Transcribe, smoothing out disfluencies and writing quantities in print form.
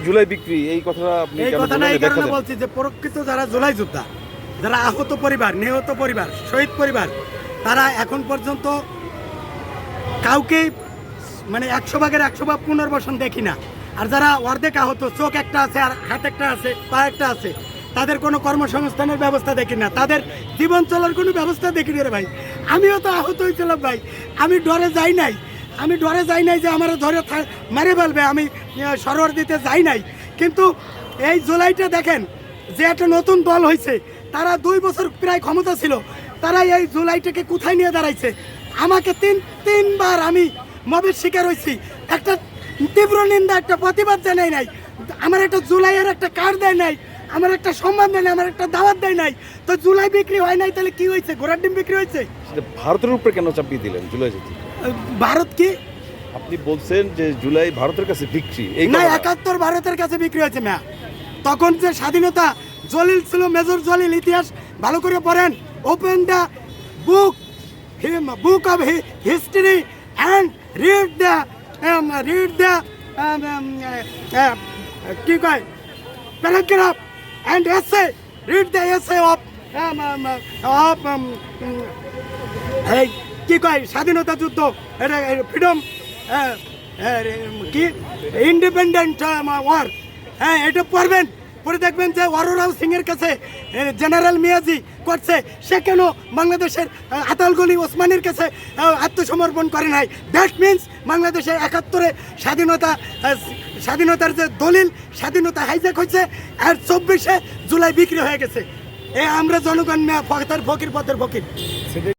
জুলাই বিক্রি এই কথাটা আপনি এই কেন কথাটা বললেন? এই কারণে ব্যাখ্যা দেন। বলছি যে প্রকৃত যারা জুলাই যোদ্ধা, যারা আহত পরিবার, নিহত পরিবার, শহীদ পরিবার, তারা এখন পর্যন্ত কাউকে মানে 100 ভাগের 100 ভাগ পুনর্বাসন দেখি না। আর যারা অর্ধেক আহত, চোখ একটা আছে আর হাত একটা আছে, পা একটা আছে, তাদের কোনো কর্মসংস্থানের ব্যবস্থা দেখি না, তাদের জীবন চলার কোনো ব্যবস্থা দেখি না রে ভাই। আমিও তো আহত হয়েছিলাম ভাই, আমি ডরে যাই নাই, যে আমার ধরে মেরে ফেলবে, আমি সরোয়ার দিতে যাই নাই। কিন্তু এই জুলাইটা দেখেন যে একটা নতুন দল হয়েছে, তারা 2 বছর প্রায় ক্ষমতা ছিল, তারা এই জুলাইটাকে কোথায় নিয়ে দাঁড়াইছে। আমাকে তিনবার আমি মবের শিকার হয়েছি, একটা তীব্র নিন্দা, একটা প্রতিবাদ জানাই নাই, আমার একটা জুলাইয়ের একটা কার্ড দেয় নাই, আমার একটা সম্মান দেয় নাই, আমার একটা দাওয়াত দেয় নাই। তো জুলাই বিক্রি হয় নাই, তাহলে কি হয়েছে? ঘোড়ার ডিম বিক্রি হয়েছে। সেটা ভারতের উপরে কেন চাপিয়ে দিলেন জুলাই যেতে? ভারত কি আপনি বলছেন যে জুলাই ভারতের কাছে বিক্রি, এই না, কথাটা। 71 ভারতের কাছে বিক্রি হয়েছে না। তখন যে স্বাধীনতা, জলিল ছিল, মেজর জলিল, ইতিহাস ভালো করে পড়েন, open the book of history and read the কি কয় প্যারাগ্রাফ অ্যান্ড এসে, রিড দ্য এসে অফ এই কি কয় স্বাধীনতা যুদ্ধ, এটা ফ্রিডম কি ইন্ডিপেন্ডেন্ট ওয়ার। হ্যাঁ, এটা পড়বেন, পরে দেখবেন যে অরোরাও সিংয়ের কাছে জেনারেল মিয়াজি করছে, সে কেন বাংলাদেশের আতালগলি ওসমানীর কাছে আত্মসমর্পণ করে নাই। দ্যাট মিনস বাংলাদেশে 71-এ স্বাধীনতার যে দলিল, স্বাধীনতা হাইজ্যাক হয়েছে, আর 24-এ জুলাই বিক্রি হয়ে গেছে। আমরা জনগণ ফকির পথের ফকির।